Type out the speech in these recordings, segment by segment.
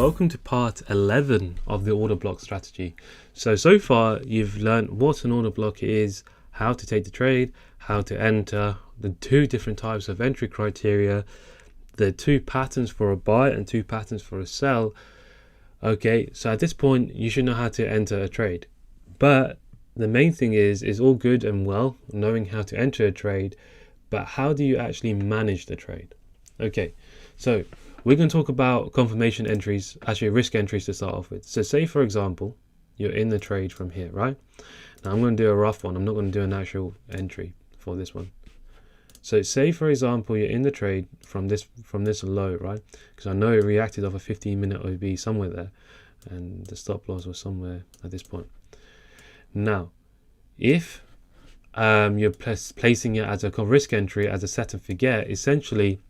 welcome to part 11 of the order block strategy. So far you've learned what an order block is, how to take the trade, how to enter, the two different types of entry criteria, the two patterns for a buy and two patterns for a sell. Okay, so at this point you should know how to enter a trade, but the main thing is all good and well knowing how to enter a trade, but how do you actually manage the trade? Okay, so we're going to talk about confirmation entries, actually risk entries to start off with. So say for example you're in the trade from here, right? Now I'm going to do a rough one, I'm not going to do an actual entry for this one. So say for example you're in the trade from this low, right? Because I know it reacted off a 15-minute OB somewhere there, and the stop loss was somewhere at this point. Now if you're placing it as a risk entry, as a set and forget, essentially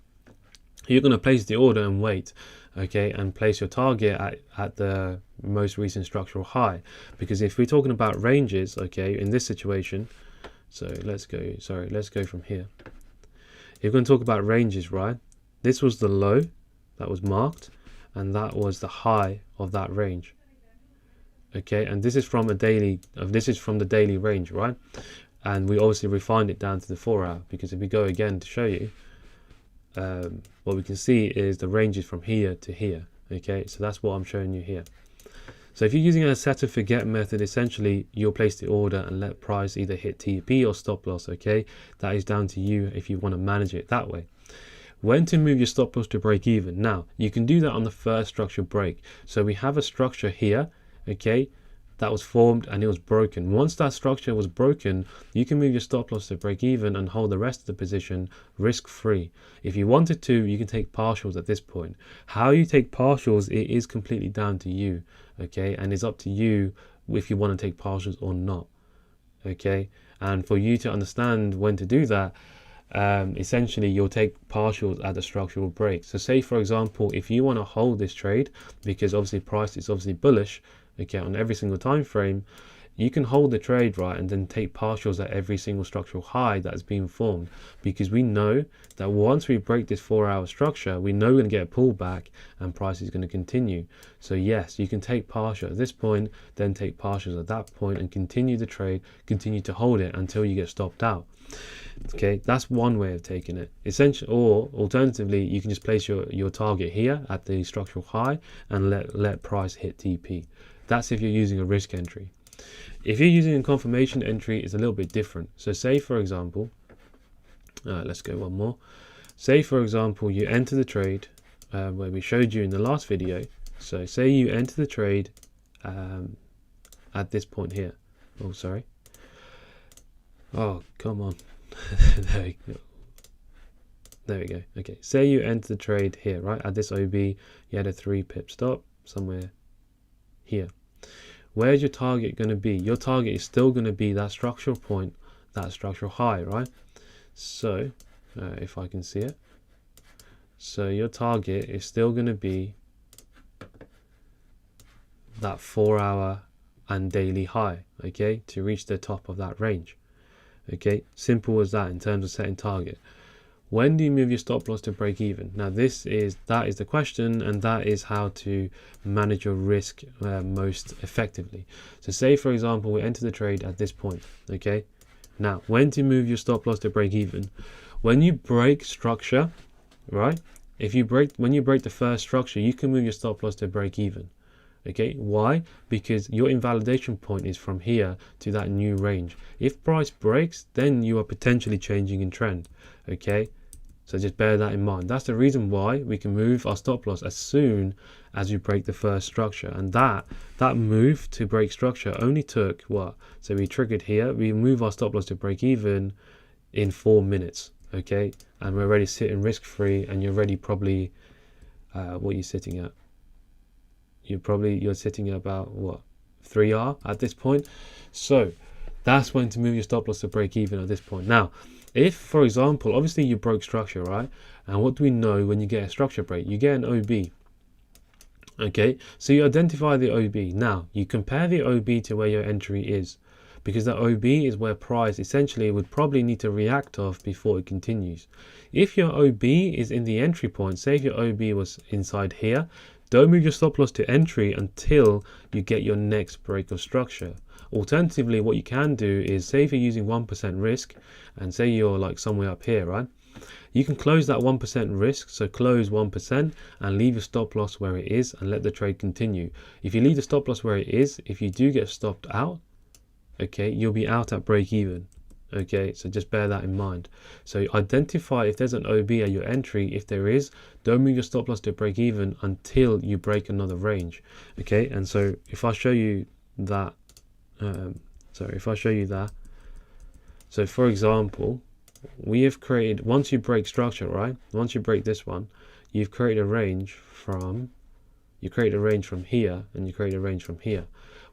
you're going to place the order and wait, okay, and place your target at the most recent structural high. Because if we're talking about ranges, okay, in this situation, so let's go from here. You're going to talk about ranges, right? This was the low that was marked, and that was the high of that range, okay, and this is from the daily range, right? And we obviously refined it down to the 4 hour, because if we go again to show you, what we can see is the ranges from here to here, okay? So that's what I'm showing you here. So if you're using a set and forget method, essentially you'll place the order and let price either hit TP or stop loss, okay? That is down to you if you want to manage it that way. When to move your stop loss to break even. Now you can do that on the first structure break. So we have a structure here, okay, that was formed and it was broken. Once that structure was broken, you can move your stop loss to break even and hold the rest of the position risk free. If you wanted to, you can take partials at this point. How you take partials, it is completely down to you, okay, and it's up to you if you want to take partials or not, okay. And for you to understand when to do that, essentially you'll take partials at the structural break. So say for example, if you want to hold this trade, because obviously price is obviously bullish, okay, on every single time frame, you can hold the trade, right, and then take partials at every single structural high that's been formed, because we know that once we break this 4 hour structure, we know we're going to get a pullback and price is going to continue. So yes, you can take partial at this point, then take partials at that point, and continue the trade, continue to hold it until you get stopped out. Okay, that's one way of taking it. Essentially, or alternatively, you can just place your target here at the structural high and let price hit TP. That's if you're using a risk entry. If you're using a confirmation entry, it's a little bit different. So say for example, let's go one more. Say for example you enter the trade where we showed you in the last video. So say you enter the trade at this point here. Oh, sorry. Oh, come on. There we go. Okay, say you enter the trade here, right, at this OB, you had a 3 pip stop somewhere here. Where's your target going to be? Your target is still going to be that structural point, that structural high, right? So if I can see it, so your target is still going to be that 4 hour and daily high, okay, to reach the top of that range. Okay, simple as that in terms of setting target. When do you move your stop loss to break even? Now that is the question, and that is how to manage your risk most effectively. So say for example we enter the trade at this point, okay. Now when to move your stop loss to break even? When you break structure, right? When you break the first structure, you can move your stop loss to break even. Okay, why? Because your invalidation point is from here to that new range. If price breaks, then you are potentially changing in trend, okay. So just bear that in mind. That's the reason why we can move our stop loss as soon as you break the first structure. And that move to break structure only took what? So we triggered here, we move our stop loss to break even in 4 minutes, okay? And we're already sitting risk free, and you're already probably, what are you sitting at? You're sitting at about what? 3R at this point. So that's when to move your stop loss to break even at this point. Now, if for example, obviously you broke structure, right? And what do we know when you get a structure break? You get an OB. Okay, so you identify the OB. Now you compare the OB to where your entry is, because the OB is where price essentially would probably need to react off before it continues. If your OB is in the entry point, say if your OB was inside here, Don't move your stop loss to entry until you get your next break of structure. Alternatively, what you can do is, say if you're using 1% risk and say you're like somewhere up here, right? You can close that 1% risk, so close 1% and leave your stop loss where it is and let the trade continue. If you leave the stop loss where it is, if you do get stopped out, okay, you'll be out at break even. Okay, so just bear that in mind. So identify if there's an OB at your entry. If there is, don't move your stop loss to break even until you break another range. Okay, and so if I show you that, so for example, we have created, once you break structure, right? Once you break this one, you've created a range from, here and you create a range from here.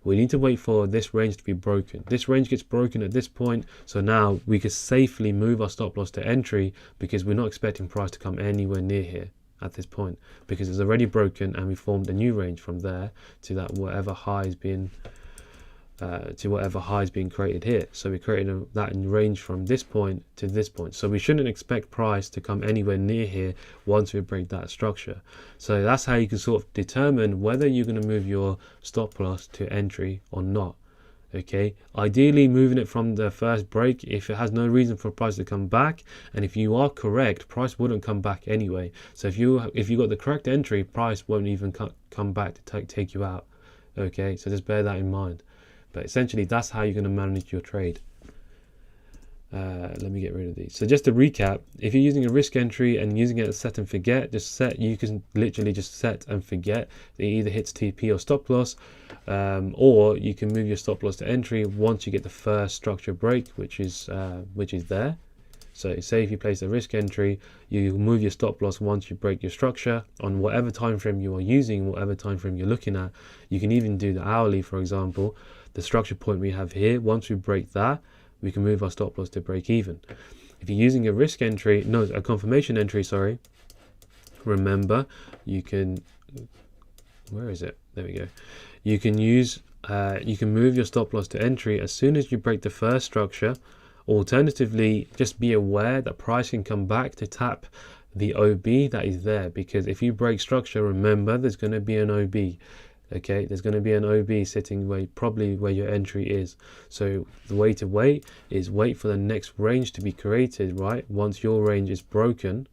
We need to wait for this range to be broken. This range gets broken at this point, so now we can safely move our stop loss to entry because we're not expecting price to come anywhere near here at this point because it's already broken and we formed a new range from there to that whatever high is being created here. So we created that in range from this point to this point. So we shouldn't expect price to come anywhere near here once we break that structure. So that's how you can sort of determine whether you're going to move your stop loss to entry or not. Okay, ideally moving it from the first break if it has no reason for price to come back, and if you are correct, price wouldn't come back anyway. So if you got the correct entry, price won't even come back to take you out. Okay, so just bear that in mind. But essentially, that's how you're going to manage your trade. Let me get rid of these. So just to recap, if you're using a risk entry and using it as set and forget, you can literally just set and forget. It either hits TP or stop loss, or you can move your stop loss to entry once you get the first structure break, which is there. So say if you place a risk entry, you move your stop loss once you break your structure on whatever time frame you are using, whatever time frame you're looking at. You can even do the hourly, for example. The structure point we have here, once we break that, we can move our stop loss to break even. If you're using a risk entry, no, a confirmation entry, sorry, remember you can, where is it? There we go. You can move your stop loss to entry as soon as you break the first structure. Alternatively, just be aware that price can come back to tap the OB that is there, because if you break structure, remember there's going to be an OB. Okay, there's going to be an OB sitting probably where your entry is. So the way to wait is wait for the next range to be created, right? Once your range is broken,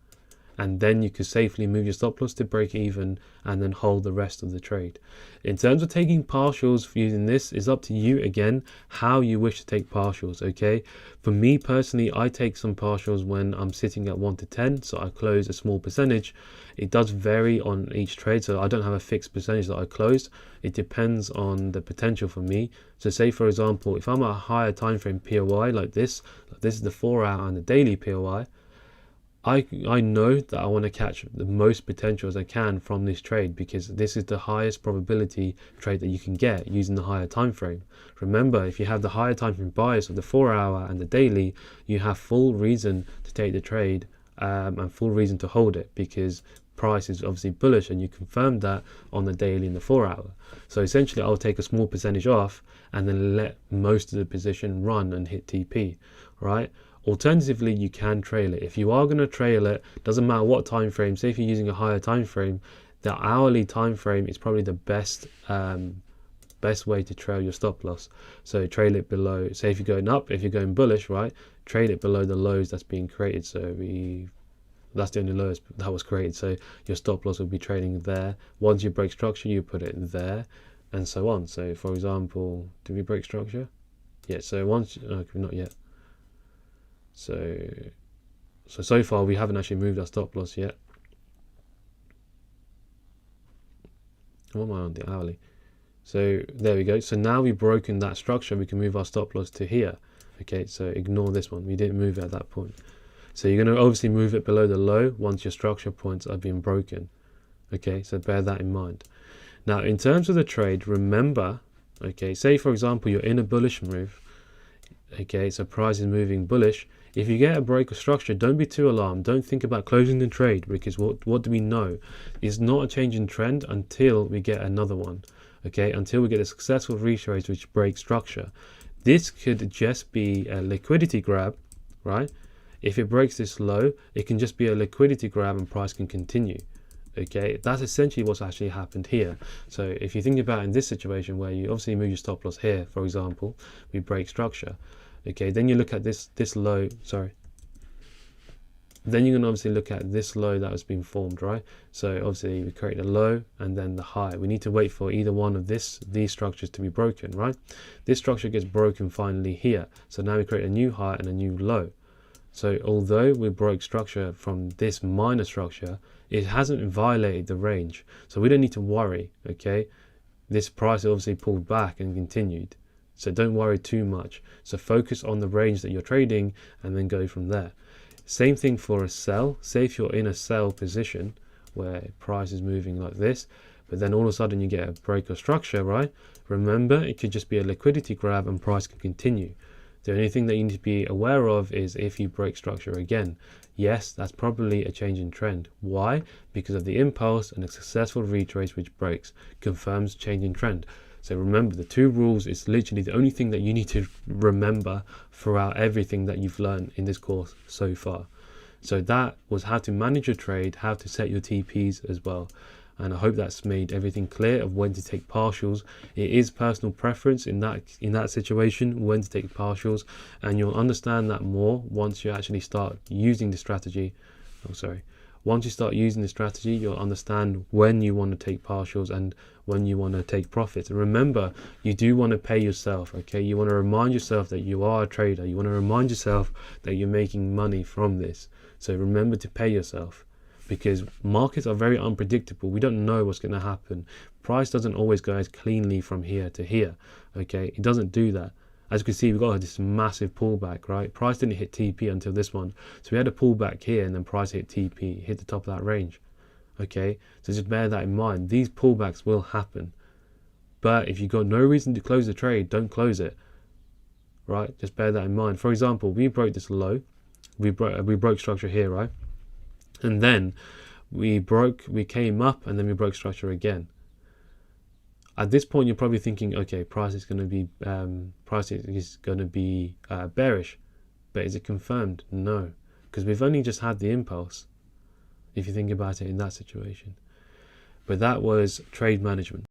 and then you can safely move your stop loss to break even and then hold the rest of the trade. In terms of taking partials for using this, is up to you again how you wish to take partials. Okay, for me personally, I take some partials when I'm sitting at 1 to 10, so I close a small percentage. It does vary on each trade, so I don't have a fixed percentage that I closed. It depends on the potential for me. So say for example, if I'm at a higher time frame POI like this is the 4 hour and the daily POI, I know that I want to catch the most potential as I can from this trade, because this is the highest probability trade that you can get using the higher time frame. Remember, if you have the higher time frame bias of the 4 hour and the daily, you have full reason to take the trade and full reason to hold it, because price is obviously bullish, and you confirmed that on the daily and the 4 hour. So essentially I'll take a small percentage off and then let most of the position run and hit TP, right? Alternatively, you can trail it. If you are going to trail it, doesn't matter what time frame. Say if you're using a higher time frame, the hourly time frame is probably the best way to trail your stop loss. So trail it below. Say if you're going up, if you're going bullish, right, trail it below the lows that's being created. So that's the only lowest that was created. So your stop loss will be trading there. Once you break structure, you put it there, and so on. So for example, did we break structure? Yeah. So once, okay, not yet. So far we haven't actually moved our stop loss yet. What am I on the hourly? So there we go. So now we've broken that structure, we can move our stop loss to here. Okay, so ignore this one, we didn't move it at that point. So you're going to obviously move it below the low once your structure points are being broken. Okay, so bear that in mind. Now in terms of the trade, remember, okay, say for example you're in a bullish move. Okay, so price is moving bullish. If you get a break of structure, don't be too alarmed. Don't think about closing the trade, because what do we know? It's not a change in trend until we get another one. Okay, until we get a successful retrace which breaks structure. This could just be a liquidity grab, right? If it breaks this low, it can just be a liquidity grab and price can continue. Okay, that's essentially what's actually happened here. So if you think about in this situation where you obviously move your stop loss here, for example, we break structure. Okay, then you look at this low, sorry. Then you're going to obviously look at this low that has been formed, right? So obviously we create a low and then the high. We need to wait for either one of these structures to be broken, right? This structure gets broken finally here. So now we create a new high and a new low. So although we broke structure from this minor structure, it hasn't violated the range. So we don't need to worry, okay? This price obviously pulled back and continued. So don't worry too much. So focus on the range that you're trading and then go from there. Same thing for a sell. Say if you're in a sell position where price is moving like this, but then all of a sudden you get a break of structure, right? Remember, it could just be a liquidity grab and price can continue. The only thing that you need to be aware of is if you break structure again. Yes, that's probably a change in trend. Why? Because of the impulse and a successful retrace which breaks, confirms change in trend. So remember, the two rules is literally the only thing that you need to remember throughout everything that you've learned in this course so far. So that was how to manage your trade, how to set your TPs as well. And I hope that's made everything clear of when to take partials. It is personal preference in that situation, when to take partials, and you'll understand that more once you actually start using the strategy. Once you start using the strategy, you'll understand when you want to take partials and when you want to take profits. And remember, you do want to pay yourself, okay? You want to remind yourself that you are a trader. You want to remind yourself that you're making money from this. So remember to pay yourself, because markets are very unpredictable. We don't know what's going to happen. Price doesn't always go as cleanly from here to here, okay? It doesn't do that. As you can see, we've got this massive pullback, right? Price didn't hit TP until this one. So we had a pullback here and then price hit TP, hit the top of that range. Okay, so just bear that in mind. These pullbacks will happen. But if you've got no reason to close the trade, don't close it. Right? Just bear that in mind. For example, we broke this low. We broke structure here, right? And then we came up and then we broke structure again. At this point, you're probably thinking, okay, price is going to be bearish, but is it confirmed? No, because we've only just had the impulse, if you think about it in that situation. But that was trade management.